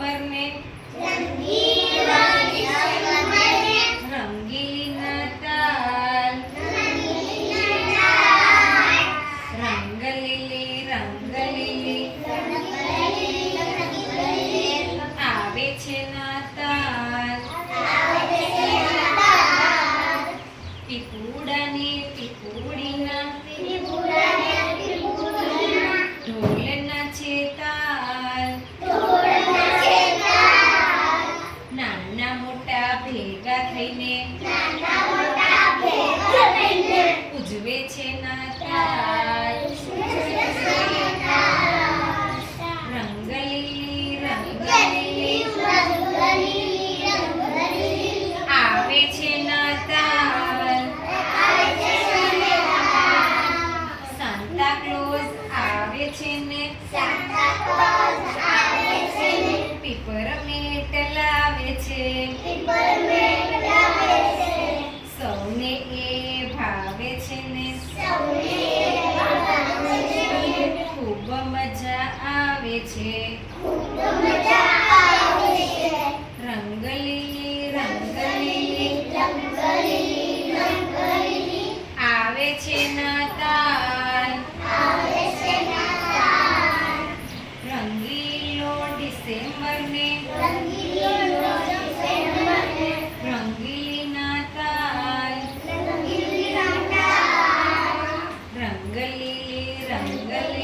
December ને રંગીલી નાતાલ રંગલીલી રંગલીલી આવે છે નાતાલ પીપુડાની પીપુડીના ઢોલ નાચે તાલ નાના મોટા ભેગા થઈને ઉજવે છે નાતાલ રંગલીલી રંગલીલી આવે છે નાતાલ સાન્તા ક્લોઝ આવે છે ને પીપરમેન્ટ લાવે છે સૌને એ ભાવે છે ને ખૂબ મજા આવે છે રંગલીલી રંગલીલી આવે છે નાતાલ રંગીલો ડિસેમ્બર ને રંગીલી નાતાલ રંગલીલી રંગલીલી